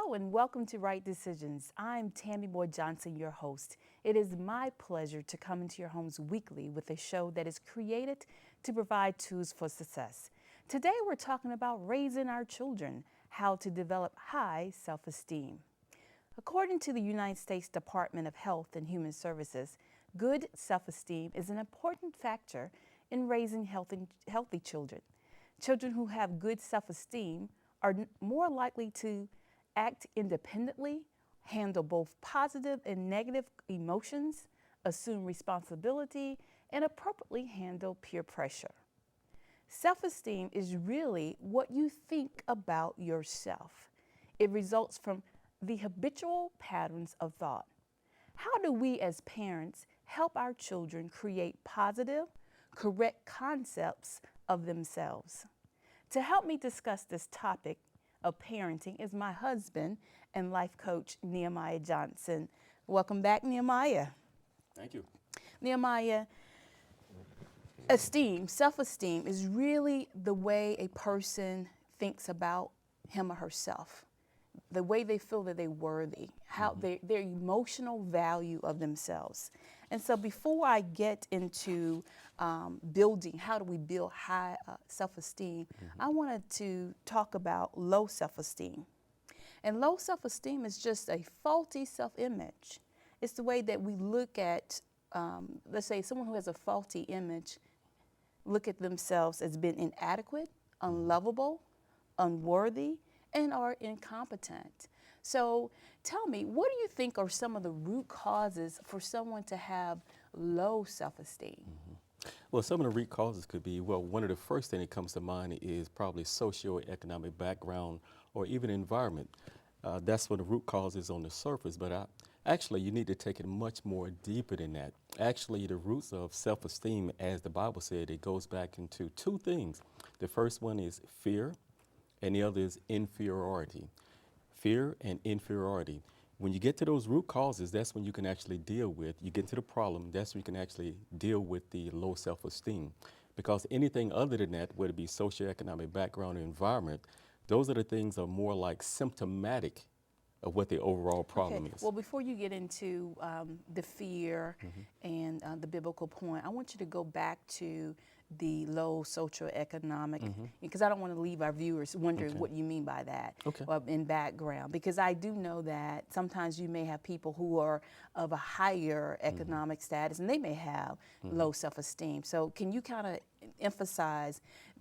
Hello and welcome to Right Decisions. I'm Tammy Boyd Johnson, your host. It is my pleasure to come into your homes weekly with a show that is created to provide tools for success. Today we're talking about raising our children, how to develop high self-esteem. According to the United States Department of Health and Human Services, good self-esteem is an important factor in raising healthy children. Children who have good self-esteem are more likely to act independently, handle both positive and negative emotions, assume responsibility, and appropriately handle peer pressure. Self-esteem is really what you think about yourself. It results from the habitual patterns of thought. How do we as parents help our children create positive, correct concepts of themselves? To help me discuss this topic of parenting is my husband and life coach, Nehemiah Johnson. Welcome back, Nehemiah. Thank you. Nehemiah, self-esteem is really the way a person thinks about him or herself, the way they feel that they're worthy, how their emotional value of themselves. And so before I get into building, how do we build high self-esteem, I wanted to talk about low self-esteem. And low self-esteem is just a faulty self-image. It's the way that we look at, let's say someone who has a faulty image, look at themselves as being inadequate, unlovable, unworthy, and are incompetent. So tell me, what do you think are some of the root causes for someone to have low self-esteem? Well, some of the root causes could be, well, one of the first thing that comes to mind is probably socioeconomic background or even environment. That's one of the root causes on the surface, but actually you need to take it much more deeper than that. Actually, the roots of self-esteem, as the Bible said, it goes back into two things. The first one is fear, and the other is inferiority. Fear and inferiority. When you get to those root causes, that's when you can actually deal with, you get to the problem, that's when you can actually deal with the low self-esteem. Because anything other than that, whether it be socioeconomic background or environment, those are the things that are more like symptomatic of what the overall problem is. Well, before you get into the fear and the biblical point, I want you to go back to the low socioeconomic, because I don't want to leave our viewers wondering what you mean by that in background, because I do know that sometimes you may have people who are of a higher economic status and they may have low self-esteem. So can you kind of emphasize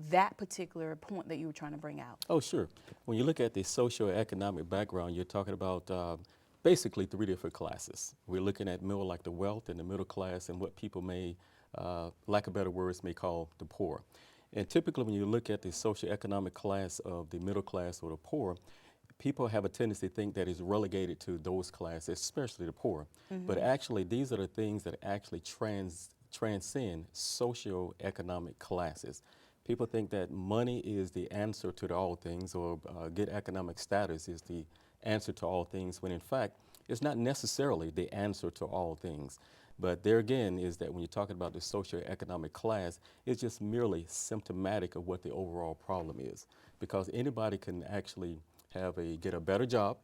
that particular point that you were trying to bring out? Oh, sure. When you look at the socioeconomic background, you're talking about basically three different classes. We're looking at more like the wealth and the middle class and what people may, lack of better words, may call the poor. And typically when you look at the socioeconomic class of the middle class or the poor, people have a tendency to think that it's relegated to those classes, especially the poor. But actually, these are the things that actually transcend socioeconomic classes. People think that money is the answer to all things, or good economic status is the answer to all things, when in fact, it's not necessarily the answer to all things. But there again is that when you're talking about the socioeconomic class, it's just merely symptomatic of what the overall problem is. Because anybody can actually get a better job,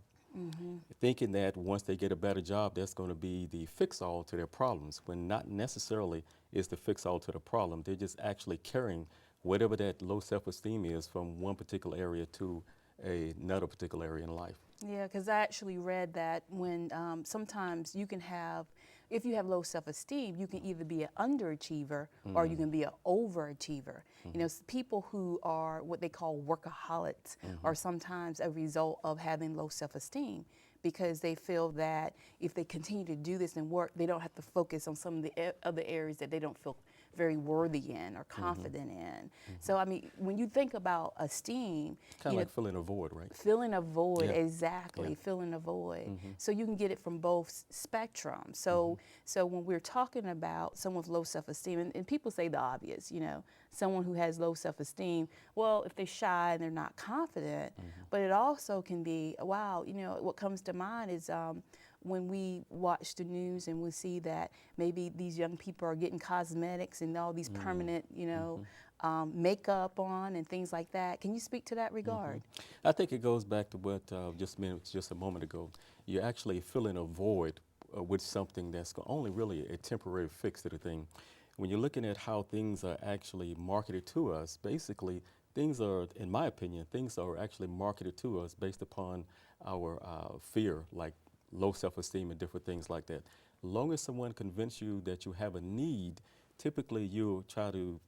thinking that once they get a better job, that's going to be the fix-all to their problems, when not necessarily is the fix-all to the problem. They're just actually carrying whatever that low self-esteem is from one particular area to another particular area in life. Yeah, because I actually read that when sometimes you can have, if you have low self-esteem, you can either be an underachiever or you can be an overachiever. You know, people who are what they call workaholics are sometimes a result of having low self-esteem, because they feel that if they continue to do this and work, they don't have to focus on some of the other areas that they don't feel very worthy in or confident in. So, I mean, when you think about esteem, Kind of like filling a void, right? filling a void, Yeah. exactly, Yeah. filling a void. So you can get it from both spectrums. So when we're talking about someone with low self-esteem, and people say the obvious, you know, someone who has low self-esteem, well, if they're shy and they're not confident, but it also can be, wow, you know, what comes to mind is when we watch the news and we see that maybe these young people are getting cosmetics and all these permanent, makeup on and things like that. Can you speak to that regard? I think it goes back to what just a moment ago. You're actually filling a void with something that's only really a temporary fix to the thing. When you're looking at how things are actually marketed to us, basically things are, in my opinion, things are actually marketed to us based upon our fear, like low self-esteem and different things like that. Long as someone convinces you that you have a need, typically you'll try to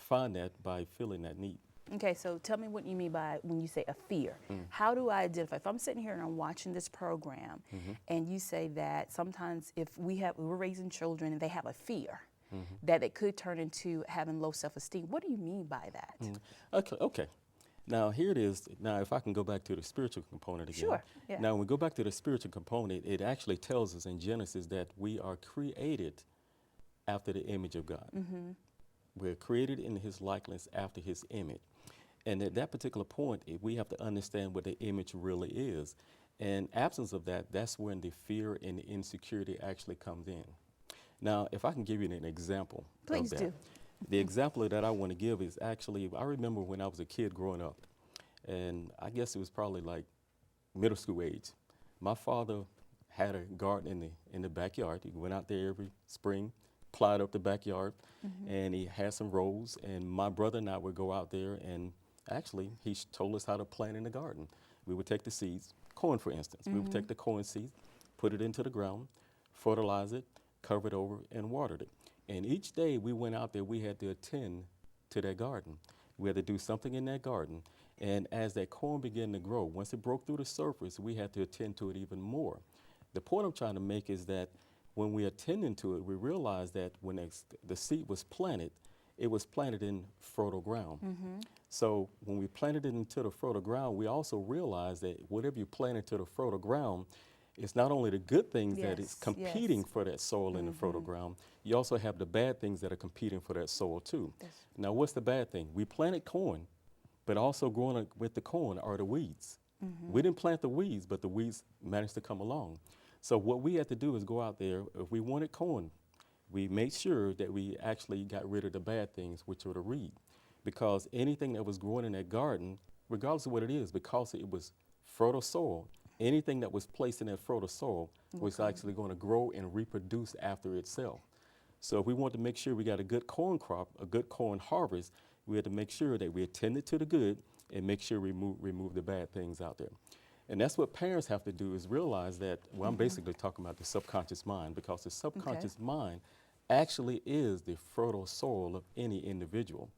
find that by feeling that need. Okay, so tell me what you mean by when you say a fear. How do I identify? If I'm sitting here and I'm watching this program, and you say that sometimes if we're raising children and they have a fear, that it could turn into having low self-esteem. What do you mean by that? Okay. Now here it is. Now if I can go back to the spiritual component again. Sure. Yeah. Now when we go back to the spiritual component, it actually tells us in Genesis that we are created after the image of God. We're created in his likeness after his image. And at that particular point, we have to understand what the image really is. And absence of that, that's when the fear and the insecurity actually comes in. Now, if I can give you an example Please of that. do. The example that I want to give is actually, I remember when I was a kid growing up, and I guess it was probably like middle school age. My father had a garden in the backyard. He went out there every spring, plowed up the backyard, and he had some rows, and my brother and I would go out there, and actually, he told us how to plant in the garden. We would take the seeds, corn for instance. We would take the corn seeds, put it into the ground, fertilize it, cover it over, and watered it. And each day we went out there, we had to attend to that garden. We had to do something in that garden. And as that corn began to grow, once it broke through the surface, we had to attend to it even more. The point I'm trying to make is that when we attended to it, we realized that when the seed was planted, it was planted in fertile ground. So when we planted it into the fertile ground, we also realized that whatever you plant into the fertile ground, it's not only the good things that is competing for that soil in the fertile ground, you also have the bad things that are competing for that soil too. Now, what's the bad thing? We planted corn, but also growing with the corn are the weeds. We didn't plant the weeds, but the weeds managed to come along. So what we had to do is go out there. If we wanted corn, we made sure that we actually got rid of the bad things, which were the weed. Because anything that was growing in that garden, regardless of what it is, because it was fertile soil, anything that was placed in that fertile soil was actually going to grow and reproduce after itself. So if we want to make sure we got a good corn crop, a good corn harvest, we had to make sure that we attended to the good and make sure we remove the bad things out there. And that's what parents have to do, is realize that, well, I'm basically talking about the subconscious mind, because the subconscious mind actually is the fertile soil of any individual.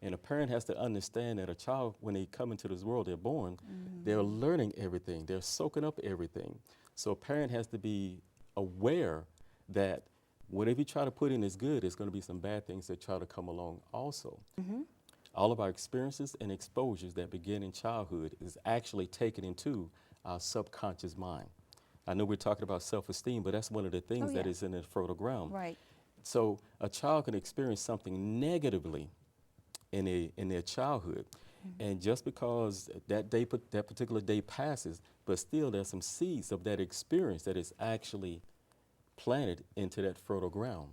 And a parent has to understand that a child, when they come into this world, they're born, they're learning everything, they're soaking up everything. So a parent has to be aware that whatever you try to put in is good, there's going to be some bad things that try to come along also. All of our experiences and exposures that begin in childhood is actually taken into our subconscious mind. I know we're talking about self-esteem, but that's one of the things that is in the fertile ground. Right. So a child can experience something negatively in their childhood, and just because that particular day passes, but still there's some seeds of that experience that is actually planted into that fertile ground.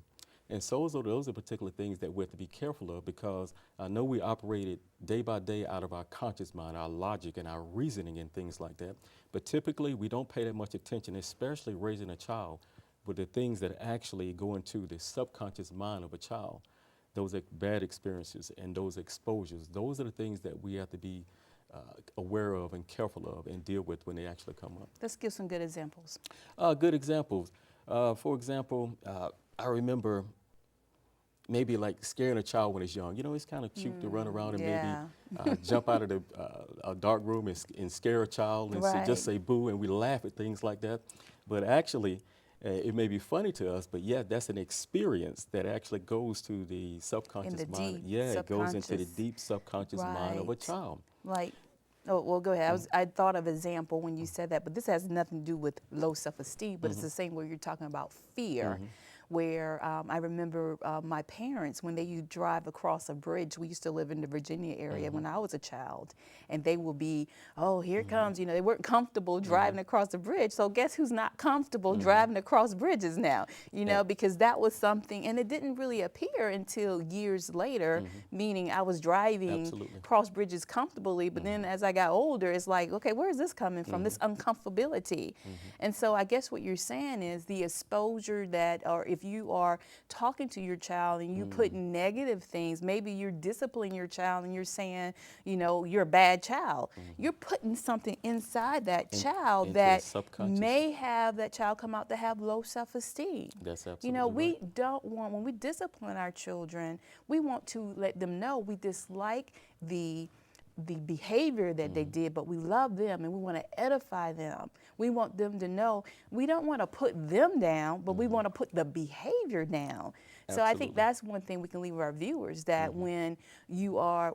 And so those are particular things that we have to be careful of, because I know we operated day by day out of our conscious mind, our logic and our reasoning and things like that. But typically we don't pay that much attention, especially raising a child, with the things that actually go into the subconscious mind of a child. Those bad experiences and those exposures, those are the things that we have to be aware of and careful of and deal with when they actually come up. Let's give some good examples. Good examples. For example, I remember maybe like scaring a child when it's young. You know, it's kind of cute to run around and maybe jump out of a dark room and scare a child and just say boo, and we laugh at things like that. But actually, it may be funny to us, but that's an experience that actually goes to the subconscious mind. It goes into the deep subconscious mind of a child. Like, oh, well, go ahead. I thought of an example when you said that, but this has nothing to do with low self-esteem, but it's the same way you're talking about fear. where I remember my parents, when they used to drive across a bridge, we used to live in the Virginia area when I was a child, and they will be, oh, here comes, they weren't comfortable driving across the bridge. So guess who's not comfortable driving across bridges now, because that was something, and it didn't really appear until years later, meaning I was driving Absolutely. cross bridges comfortably, but then as I got older, it's like, okay, where is this coming from, this uncomfortability? And so I guess what you're saying is the exposure that, or if you are talking to your child and you put negative things, maybe you're disciplining your child and you're saying, you're a bad child. You're putting something inside that child into the that subconscious. may have that child come out to have low self-esteem. That's absolutely We right. don't want, when we discipline our children, we want to let them know we dislike the behavior that they did, but we love them and we want to edify them. We want them to know we don't want to put them down, but we want to put the behavior down. So I think Absolutely. that's one thing we can leave with our viewers, that when you are,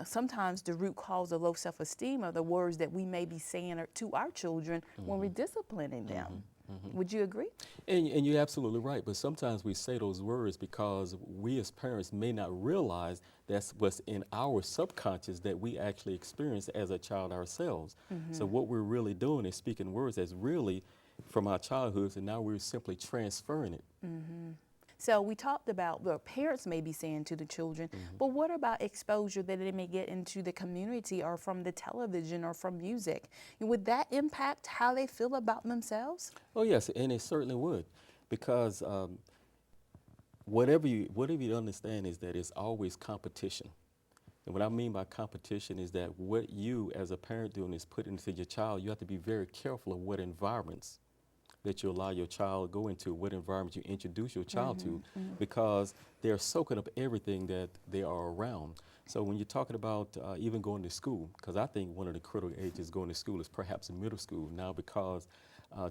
sometimes the root cause of low self-esteem are the words that we may be saying to our children when we're disciplining them. Would you agree? And you're absolutely right. But sometimes we say those words because we as parents may not realize that's what's in our subconscious that we actually experience as a child ourselves. So what we're really doing is speaking words that's really from our childhoods, and now we're simply transferring it. So we talked about what parents may be saying to the children, but what about exposure that they may get into the community or from the television or from music? Would that impact how they feel about themselves? Oh yes, and it certainly would, because whatever you understand is that it's always competition. And what I mean by competition is that what you as a parent doing is put into your child. You have to be very careful of what environments that you allow your child to go into, what environment you introduce your child to, because they're soaking up everything that they are around. So when you're talking about even going to school, because I think one of the critical ages going to school is perhaps in middle school now, because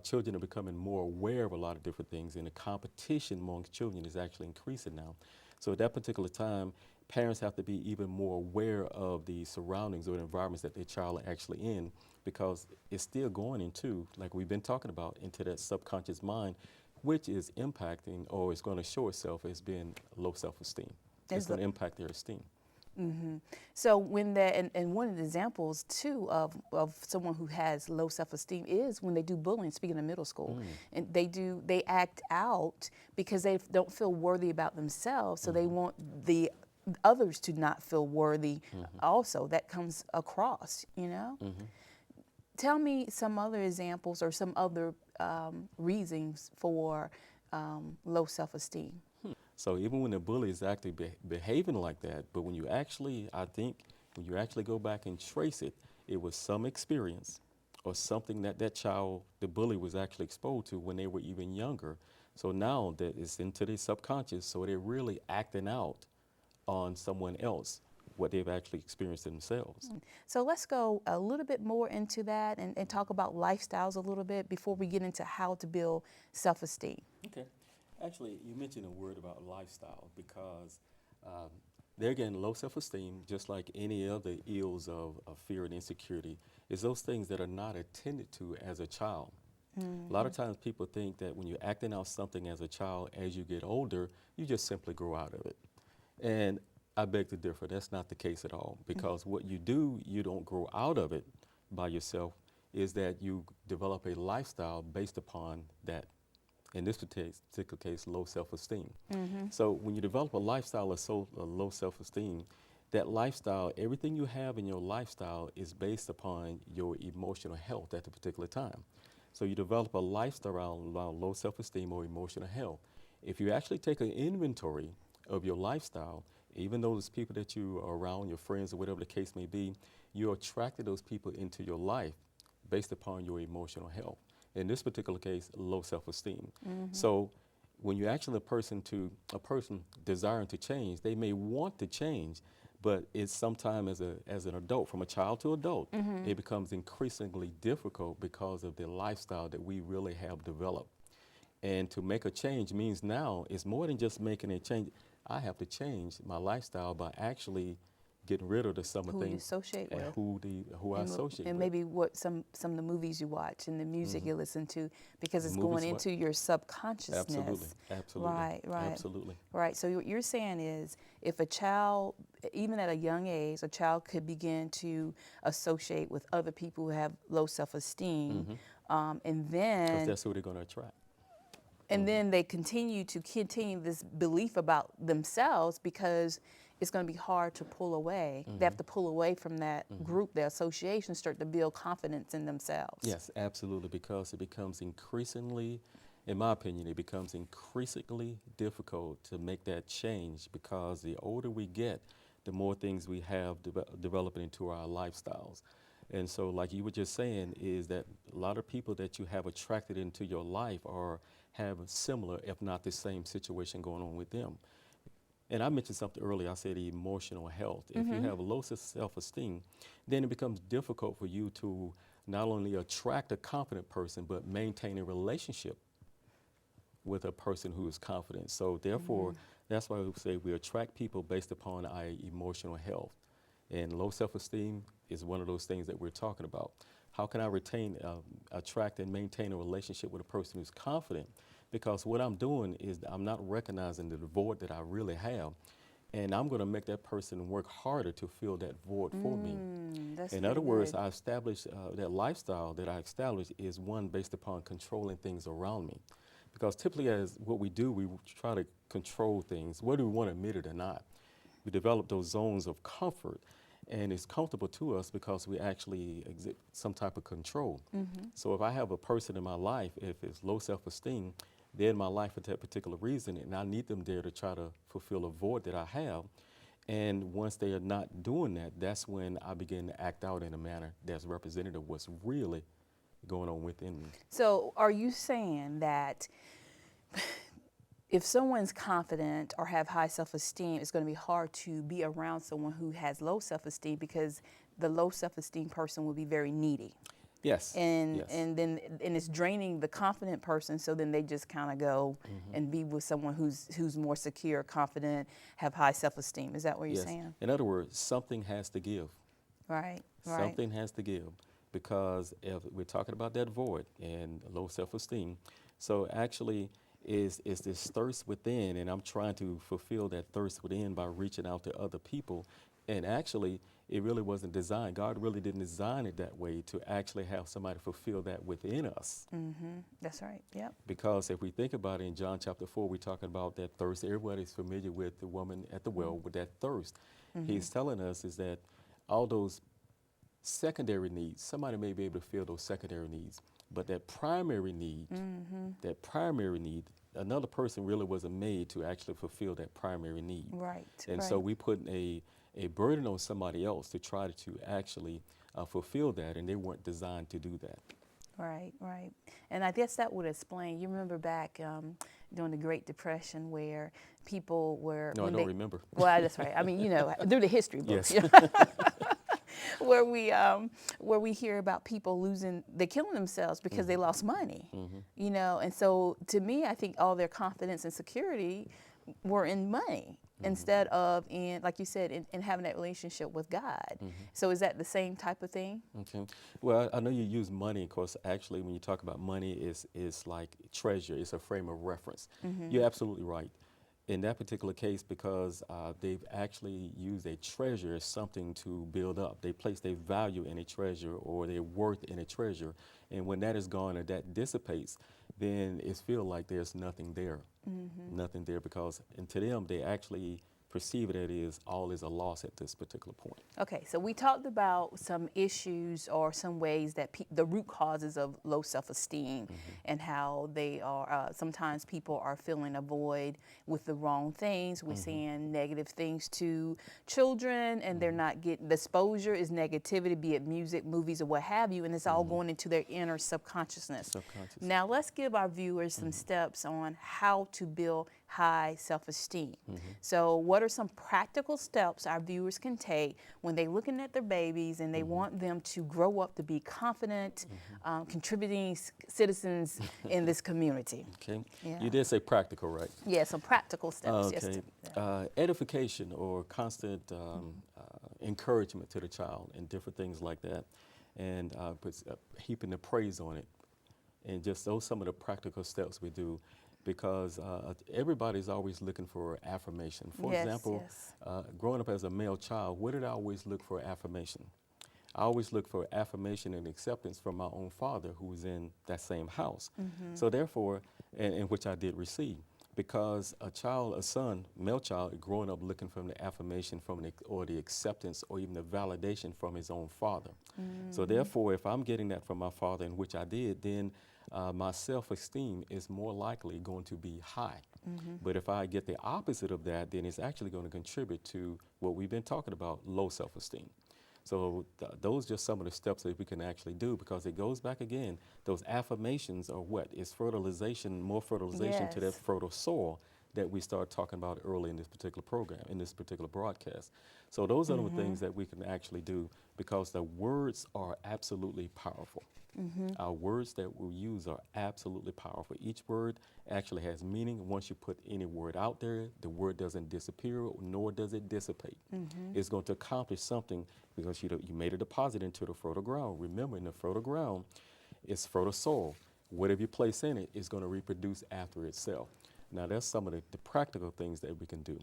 children are becoming more aware of a lot of different things, and the competition amongst children is actually increasing now. So at that particular time, parents have to be even more aware of the surroundings or the environments that their child are actually in, because it's still going into, like we've been talking about, into that subconscious mind, which is impacting, or is going to show itself as being low self-esteem. It's going to impact their esteem. So when that, and one of the examples too of someone who has low self-esteem is when they do bullying, speaking of middle school, and they act out because they don't feel worthy about themselves, so they want the others to not feel worthy also. That comes across, Tell me some other examples or some other reasons for low self-esteem. So even when the bully is actually behaving like that, but when you actually, I think, when you actually go back and trace it, it was some experience or something that that child, the bully, was actually exposed to when they were even younger. So now that it's into their subconscious, so they're really acting out on someone else what they've actually experienced themselves. So let's go a little bit more into that and talk about lifestyles a little bit before we get into how to build self-esteem. Okay. Actually, you mentioned a word about lifestyle, because they're getting low self-esteem, just like any other ills of fear and insecurity, is those things that are not attended to as a child. A lot of times people think that when you're acting out something as a child, as you get older, you just simply grow out of it. And I beg to differ. That's not the case at all, because what you do, you don't grow out of it by yourself, is that you develop a lifestyle based upon that. In this particular case, low self-esteem. So when you develop a lifestyle of low self-esteem, that lifestyle, everything you have in your lifestyle is based upon your emotional health at the particular time. So you develop a lifestyle around low self-esteem or emotional health. If you actually take an inventory of your lifestyle, even those people that you are around, your friends or whatever the case may be, you're attracting those people into your life based upon your emotional health. In this particular case, low self-esteem. So when you're actually a person desiring to change, they may want to change, but it's sometimes as an adult, from a child to adult, it becomes increasingly difficult because of the lifestyle that we really have developed. And to make a change means now it's more than just making a change. I have to change my lifestyle by actually getting rid of some of who the you things associate and with. who I And, associate and with. maybe what some of the movies you watch and the music you listen to, because The it's going movies, what? into your Absolutely, subconsciousness. absolutely, Right, right, absolutely. right. So what you're saying is, if a child, even at a young age, a child could begin to associate with other people who have low self-esteem, and Because then that's who they're going to attract. they continue this belief about themselves, because it's going to be hard to pull away. They have to pull away from that group, their association, start to build confidence in themselves. Yes, absolutely, because it becomes increasingly, in my opinion, it becomes increasingly difficult to make that change, because the older we get, the more things we have developing into our lifestyles. And so, like you were just saying, is that a lot of people that you have attracted into your life are have a similar, if not the same situation going on with them. And I mentioned something earlier. I said emotional health. If you have a low self-esteem, then it becomes difficult for you to not only attract a confident person, but maintain a relationship with a person who is confident. So therefore, that's why we say we attract people based upon our emotional health. And low self-esteem is one of those things that we're talking about. How can I attract and maintain a relationship with a person who's confident? Because what I'm doing is I'm not recognizing the void that I really have, and I'm going to make that person work harder to fill that void for me. That's In pretty other words, good. I established that lifestyle that I established is one based upon controlling things around me. Because typically, as what we do, we try to control things, whether we want to admit it or not. We develop those zones of comfort, and it's comfortable to us because we actually exhibit some type of control. So if I have a person in my life, if it's low self-esteem, they're in my life for that particular reason, and I need them there to try to fulfill a void that I have. And once they are not doing that, that's when I begin to act out in a manner that's representative of what's really going on within me. So are you saying that if someone's confident or have high self-esteem, it's going to be hard to be around someone who has low self-esteem, because the low self-esteem person will be very needy? Yes. And Yes. then it's draining the confident person, so then they just kind of go and be with someone who's more secure, confident, have high self-esteem. Is that what you're Yes. saying? In other words, something has to give. Right, right. Something has to give, because if we're talking about that void and low self-esteem, so actually is this thirst within, and I'm trying to fulfill that thirst within by reaching out to other people, and actually it really wasn't designed. God really didn't design it that way to actually have somebody fulfill that within us. That's right. Yep. Because if we think about it, in John chapter 4, we're talking about that thirst. Everybody's familiar with the woman at the well with that thirst. He's telling us is that all those secondary needs, somebody may be able to fill those secondary needs, but that primary need, another person really wasn't made to actually fulfill that primary need. Right. And right. so we put a burden on somebody else to try to actually fulfill that, and they weren't designed to do that. Right, right. And I guess that would explain. You remember back during the Great Depression, where people were. No, I don't remember. Well, that's right. I mean, through the history books. Yes. where we hear about people they killing themselves because they lost money. And so to me, I think all their confidence and security were in money, instead of in, like you said, in having that relationship with God. So is that the same type of thing? Okay. Well, I know you use money. Of course, actually, when you talk about money, it's like treasure. It's a frame of reference. You're absolutely right. In that particular case, because they've actually used a treasure as something to build up. They place their value in a treasure or their worth in a treasure. And when that is gone or that dissipates, then it feels like there's nothing there. Nothing there, because and to them, they actually perceive it as all is a loss at this particular point. Okay, so we talked about some issues or some ways that the root causes of low self-esteem, and how they are, sometimes people are filling a void with the wrong things. We're saying negative things to children, and they're not getting, the exposure is negativity, be it music, movies, or what have you, and it's all going into their inner subconsciousness. Now let's give our viewers some steps on how to build high self-esteem. So what are some practical steps our viewers can take when they're looking at their babies and they want them to grow up to be confident, contributing citizens in this community? Okay. Yeah. You did say practical, right? Yeah, some practical steps. Okay. Yes. Edification or constant encouragement to the child and different things like that, and puts heaping the praise on it, and just those some of the practical steps we do, because everybody's always looking for affirmation. For Yes, example, yes. growing up as a male child, what did I always look for affirmation? I always look for affirmation and acceptance from my own father, who was in that same house. So therefore, and which I did receive, because a son, male child, growing up looking for the affirmation from or the acceptance or even the validation from his own father. So therefore, if I'm getting that from my father, in which I did, then my self-esteem is more likely going to be high. But if I get the opposite of that, then it's actually going to contribute to what we've been talking about, low self-esteem. So those are just some of the steps that we can actually do, because it goes back again. Those affirmations are what? It's fertilization, more fertilization to that Yes. fertile soil that we started talking about early in this particular program, in this particular broadcast. So those are the things that we can actually do, because the words are absolutely powerful. Our words that we use are absolutely powerful. Each word actually has meaning. Once you put any word out there, the word doesn't disappear, nor does it dissipate. It's going to accomplish something, because you made a deposit into the fertile ground. Remember, in the fertile ground, it's fertile soil. Whatever you place in it is going to reproduce after itself. Now, that's some of the practical things that we can do.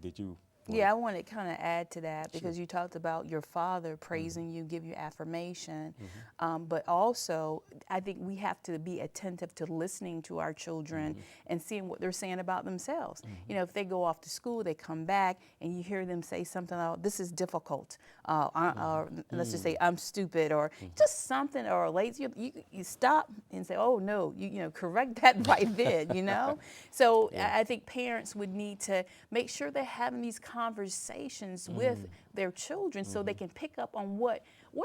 Did you? Yeah, I want to kind of add to that, Sure. because you talked about your father praising you, give you affirmation, but also I think we have to be attentive to listening to our children and seeing what they're saying about themselves. You know, if they go off to school, they come back and you hear them say something like, "This is difficult," or let's just say, "I'm stupid," or just something, or lazy. You stop and say, "Oh no," you know, correct that right then. You know, so Yeah. I think parents would need to make sure they're having these conversations with their children, so they can pick up on what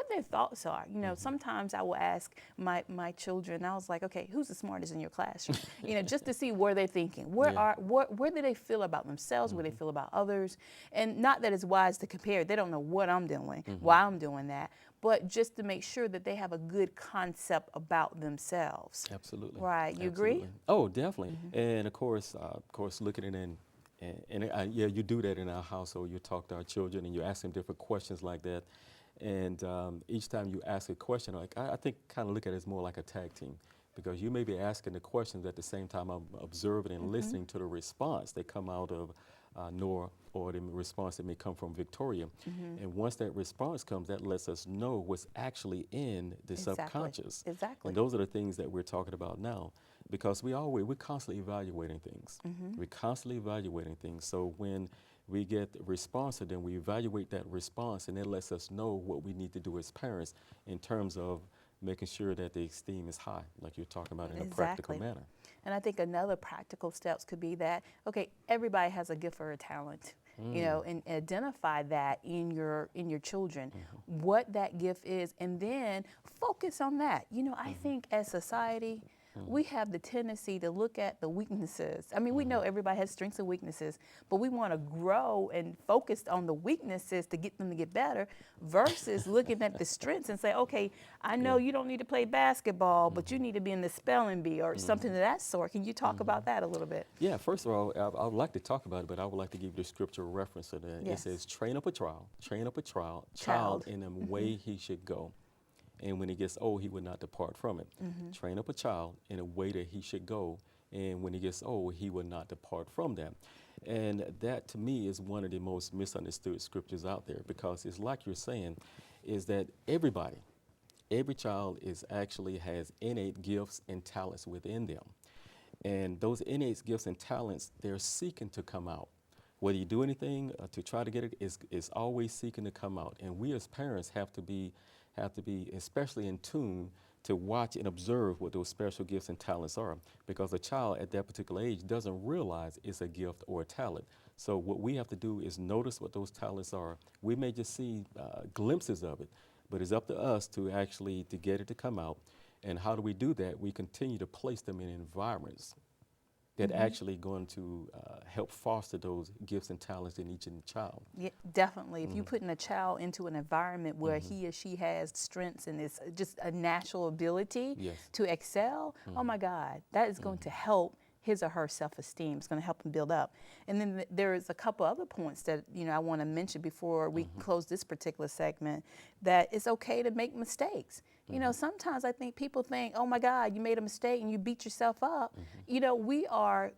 their thoughts are. You know, sometimes I will ask my children, I was like, okay, who's the smartest in your classroom? You know, just to see where they're thinking, Yeah. where do they feel about themselves, where they feel about others. And not that it's wise to compare, they don't know what I'm doing, why I'm doing that, but just to make sure that they have a good concept about themselves. Absolutely. Right, you agree? Absolutely. Oh, definitely. And of course, looking at it yeah, you do that in our household. You talk to our children and you ask them different questions like that. And each time you ask a question, like I think kind of look at it as more like a tag team, because you may be asking the questions at the same time I'm observing and listening to the response that come out of Nora, or the response that may come from Victoria. And once that response comes, that lets us know what's actually in the subconscious. Exactly. And those are the things that we're talking about now, because we're constantly evaluating things. We're constantly evaluating things. So when we get the response, and then we evaluate that response, and it lets us know what we need to do as parents in terms of making sure that the esteem is high, like you're talking about, in a practical Exactly. manner. And I think another practical steps could be that, okay, everybody has a gift or a talent, you know, and identify that in your children, what that gift is, and then focus on that. You know, I think as society, we have the tendency to look at the weaknesses. I mean, we know everybody has strengths and weaknesses, but we want to grow and focus on the weaknesses to get them to get better, versus looking at the strengths and say, okay, I know Yeah. you don't need to play basketball, but you need to be in the spelling bee or something of that sort. Can you talk about that a little bit? Yeah, first of all, I would like to talk about it, but I would like to give you the scriptural reference to that. It Yes. says, train up a child Child. in the way he should go. And when he gets old, he will not depart from it. Train up a child in a way that he should go. And when he gets old, he will not depart from that. And that, to me, is one of the most misunderstood scriptures out there, because it's like you're saying, is that every child actually has innate gifts and talents within them. And those innate gifts and talents, they're seeking to come out. Whether you do anything to try to get it, is always seeking to come out. And we as parents have to be especially in tune to watch and observe what those special gifts and talents are, because a child at that particular age doesn't realize it's a gift or a talent. So what we have to do is notice what those talents are. We may just see glimpses of it, but it's up to us to actually to get it to come out. And how do we do that? We continue to place them in environments that actually going to help foster those gifts and talents in each child. Yeah, definitely. If you putting a child into an environment where he or she has strengths and is just a natural ability Yes. to excel, oh my God, that is going to help his or her self-esteem. It's going to help them build up. And then there's a couple other points that, I want to mention before we close this particular segment, that it's okay to make mistakes. Sometimes I think people think, oh my God, you made a mistake and you beat yourself up. We are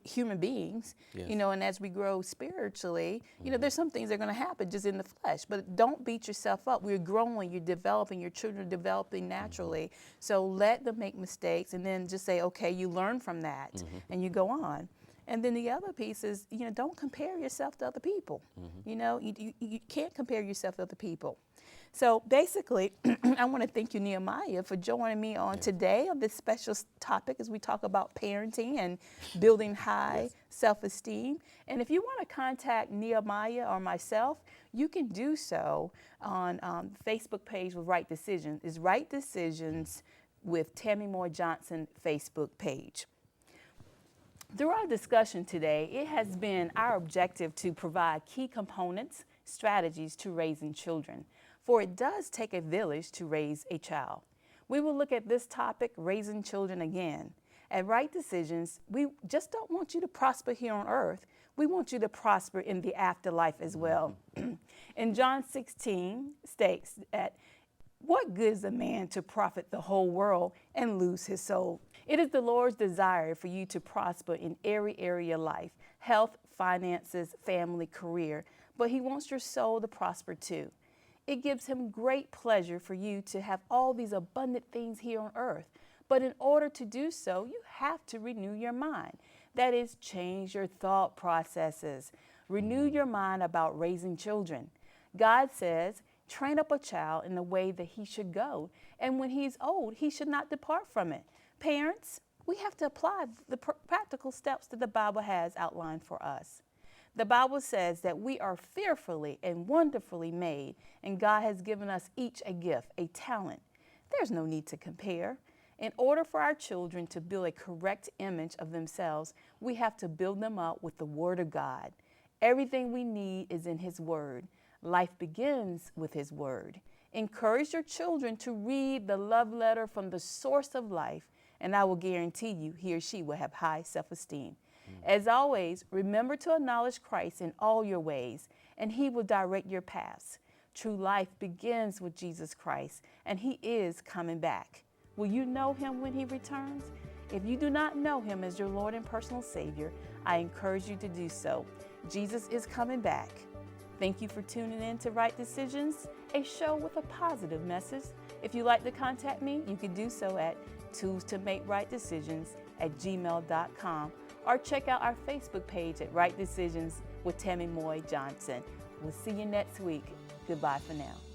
human beings, Yes. and as we grow spiritually, there's some things that are going to happen just in the flesh, but don't beat yourself up. We're growing, you're developing, your children are developing naturally. So let them make mistakes and then just say, okay, you learn from that and you go on. And then the other piece is, don't compare yourself to other people. You can't compare yourself to other people. So basically, I want to thank you, Nehemiah, for joining me on today on this special topic as we talk about parenting and building high self-esteem. And if you want to contact Nehemiah or myself, you can do so on the Facebook page with Right Decisions. It's Right Decisions with Tammy Moore Johnson Facebook page. Through our discussion today, it has been our objective to provide key components, strategies to raising children. For it does take a village to raise a child. We will look at this topic, raising children, again. At Right Decisions, we just don't want you to prosper here on earth. We want you to prosper in the afterlife as well. In John 16 states that, what good is a man to profit the whole world and lose his soul? It is the Lord's desire for you to prosper in every area of life, health, finances, family, career, but he wants your soul to prosper too. It gives him great pleasure for you to have all these abundant things here on earth. But in order to do so, you have to renew your mind. That is, change your thought processes. Renew your mind about raising children. God says, train up a child in the way that he should go, and when he's old, he should not depart from it. Parents, we have to apply the practical steps that the Bible has outlined for us. The Bible says that we are fearfully and wonderfully made, and God has given us each a gift, a talent. There's no need to compare. In order for our children to build a correct image of themselves, we have to build them up with the Word of God. Everything we need is in His Word. Life begins with His Word. Encourage your children to read the love letter from the source of life, and I will guarantee you he or she will have high self-esteem. As always, remember to acknowledge Christ in all your ways, and He will direct your paths. True life begins with Jesus Christ, and He is coming back. Will you know Him when He returns? If you do not know Him as your Lord and personal Savior, I encourage you to do so. Jesus is coming back. Thank you for tuning in to Right Decisions, a show with a positive message. If you'd like to contact me, you can do so at toolstomakerightdecisions@gmail.com or check out our Facebook page at Right Decisions with Tammy Moy Johnson. We'll see you next week. Goodbye for now.